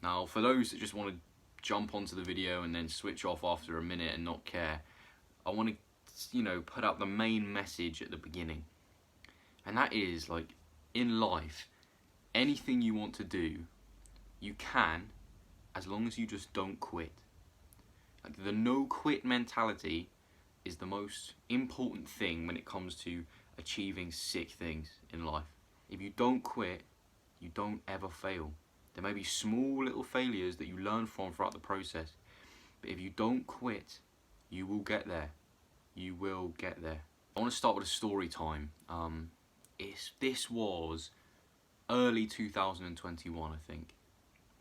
Now, for those that just want to jump onto the video and then switch off after a minute and not care, I want to, put out the main message at the beginning. And that is, like, in life, anything you want to do, you can, as long as you just don't quit. Like, the no quit mentality is the most important thing when it comes to achieving sick things in life. If you don't quit, you don't ever fail. There may be small little failures that you learn from throughout the process, but if you don't quit, you will get there. You will get there. I want to start with a story time. This was early 2021, I think,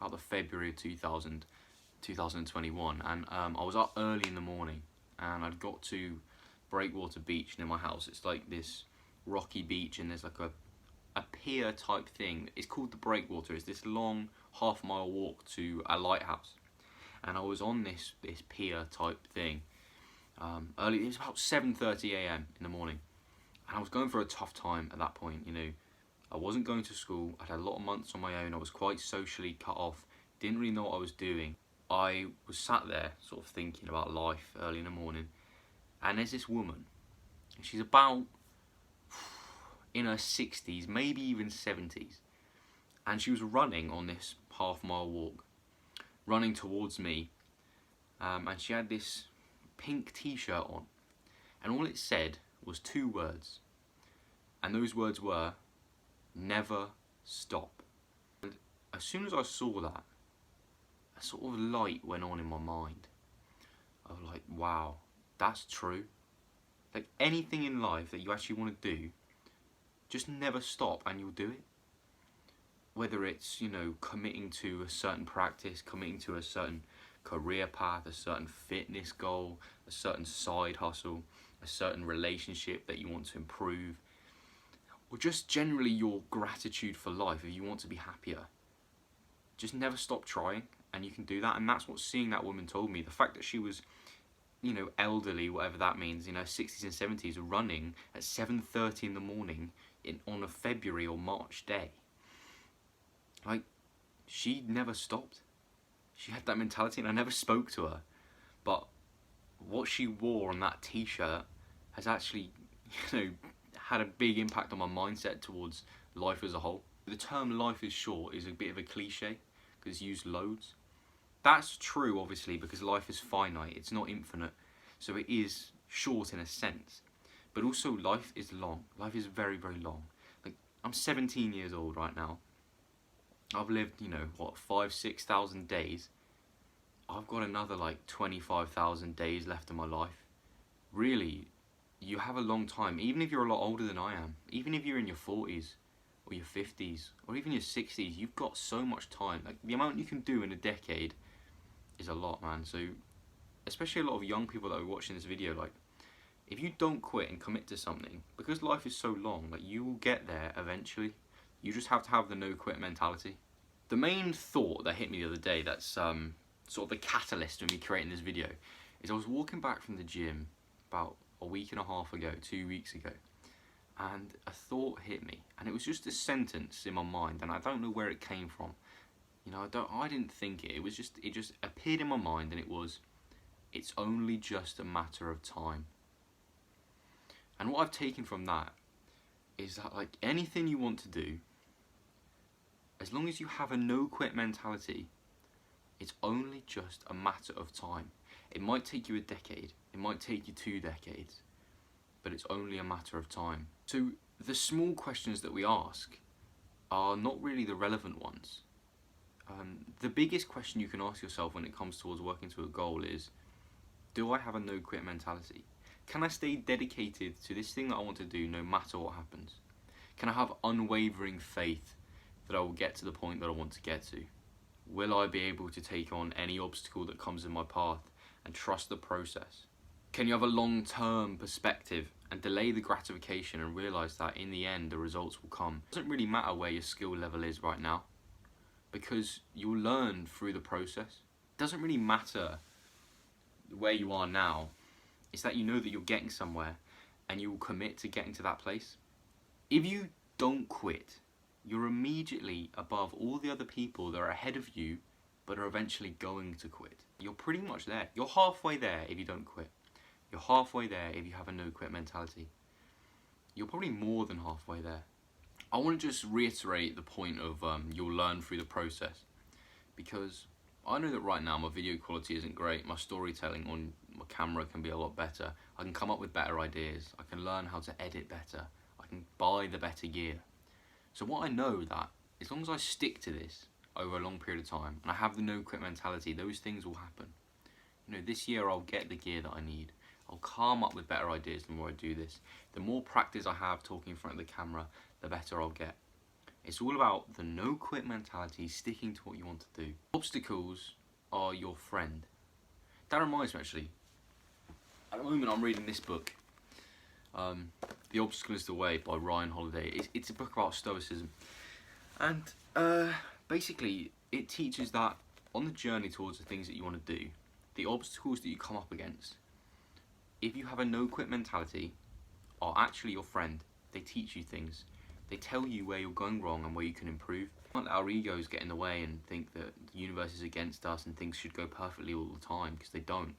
about the February of 2021, and I was up early in the morning, and I'd got to Breakwater Beach near my house. It's like this rocky beach, and there's like a pier type thing. It's called the Breakwater. It's this long half-mile walk to a lighthouse, and I was on this pier type thing early. It was about 7:30 a.m. in the morning, and I was going for a tough time at that point. I wasn't going to school. I'd had a lot of months on my own. I was quite socially cut off. Didn't really know what I was doing. I was sat there sort of thinking about life early in the morning, and there's this woman. She's about in her 60s, maybe even 70s, and she was running on this half-mile walk, running towards me, and she had this pink t-shirt on, and all it said was 2 words, and those words were, "Never stop." And as soon as I saw that, a sort of light went on in my mind. I was like, wow, that's true. Like, anything in life that you actually want to do, just never stop and you'll do it. Whether it's, committing to a certain practice, committing to a certain career path, a certain fitness goal, a certain side hustle, a certain relationship that you want to improve, or just generally your gratitude for life if you want to be happier. Just never stop trying, and you can do that. And that's what seeing that woman told me. The fact that she was, elderly, whatever that means, 60s and 70s, running at 7:30 in the morning on a February or March day. Like, she never stopped. She had that mentality, and I never spoke to her. But what she wore on that t-shirt has actually, had a big impact on my mindset towards life as a whole. The term life is short is a bit of a cliche because it's used loads. That's true, obviously, because life is finite. It's not infinite. So it is short in a sense. But also life is long. Life is very, very long. Like, I'm 17 years old right now. I've lived, 5,000-6,000 days. I've got another 25,000 days left in my life. Really, you have a long time, even if you're a lot older than I am. Even if you're in your 40s or your 50s or even your 60s, you've got so much time. Like, the amount you can do in a decade is a lot, man. So, especially a lot of young people that are watching this video, if you don't quit and commit to something, because life is so long, you will get there eventually. You just have to have the no quit mentality. The main thought that hit me the other day, that's sort of the catalyst of me creating this video, is I was walking back from the gym about a week and a half ago, 2 weeks ago, and a thought hit me, and it was just a sentence in my mind, and I don't know where it came from. I didn't think it. It just appeared in my mind, and it was, it's only just a matter of time. And what I've taken from that is that, anything you want to do, as long as you have a no quit mentality, it's only just a matter of time. It might take you a decade, it might take you 2 decades, but it's only a matter of time. So the small questions that we ask are not really the relevant ones. The biggest question you can ask yourself when it comes towards working to a goal is, do I have a no quit mentality? Can I stay dedicated to this thing that I want to do no matter what happens? Can I have unwavering faith that I will get to the point that I want to get to? Will I be able to take on any obstacle that comes in my path and trust the process? Can you have a long-term perspective and delay the gratification and realise that in the end the results will come? It doesn't really matter where your skill level is right now, because you'll learn through the process. It doesn't really matter where you are now. It's that you know that you're getting somewhere and you will commit to getting to that place. If you don't quit, you're immediately above all the other people that are ahead of you but are eventually going to quit. You're pretty much there. You're halfway there if you don't quit. You're halfway there if you have a no quit mentality. You're probably more than halfway there. I want to just reiterate the point of you'll learn through the process, because I know that right now my video quality isn't great, my storytelling on my camera can be a lot better, I can come up with better ideas, I can learn how to edit better, I can buy the better gear. So what I know that as long as I stick to this over a long period of time and I have the no quit mentality, those things will happen. You know, this year I'll get the gear that I need. I'll come up with better ideas the more I do this. The more practice I have talking in front of the camera, the better I'll get. It's all about the no quit mentality, sticking to what you want to do. Obstacles are your friend. That reminds me actually, at the moment I'm reading this book, The Obstacle is the Way by Ryan Holiday. It's a book about stoicism. And basically it teaches that on the journey towards the things that you want to do, the obstacles that you come up against, if you have a no quit mentality, are actually your friend. They teach you things. They tell you where you're going wrong and where you can improve. Don't let our egos get in the way and think that the universe is against us and things should go perfectly all the time, because they don't.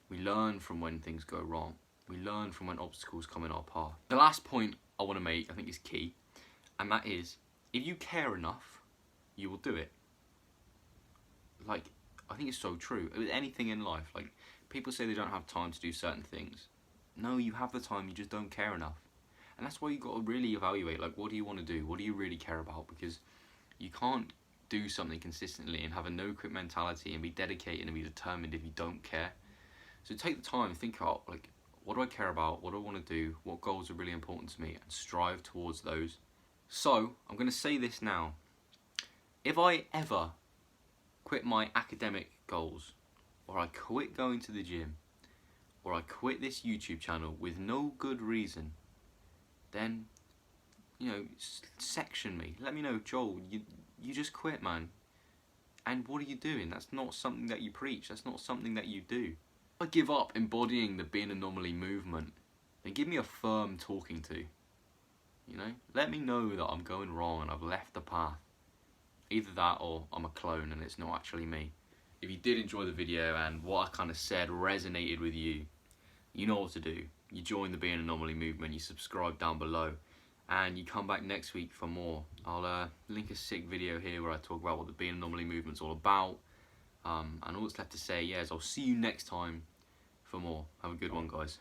We learn from when things go wrong. We learn from when obstacles come in our path. The last point I want to make, I think, is key, and that is, if you care enough, you will do it. Like, I think it's so true. With anything in life, like, people say they don't have time to do certain things. No, you have the time, you just don't care enough. And that's why you've got to really evaluate, like, what do you want to do? What do you really care about? Because you can't do something consistently and have a no-quit mentality and be dedicated and be determined if you don't care. So take the time and think about, like, what do I care about? What do I want to do? What goals are really important to me? And strive towards those. So, I'm going to say this now. If I ever quit my academic goals, or I quit going to the gym, or I quit this YouTube channel with no good reason, then, you know, section me. Let me know, Joel, you just quit, man. And what are you doing? That's not something that you preach. That's not something that you do. If I give up embodying the Be an Anomaly movement, then give me a firm talking to. You know? Let me know that I'm going wrong and I've left the path. Either that or I'm a clone and it's not actually me. If you did enjoy the video and what I kind of said resonated with you, you know what to do. You join the Be an Anomaly movement, you subscribe down below, and you come back next week for more. I'll link a sick video here where I talk about what the Be an Anomaly movement's all about. And all that's left to say, is I'll see you next time for more. Have a good one, guys.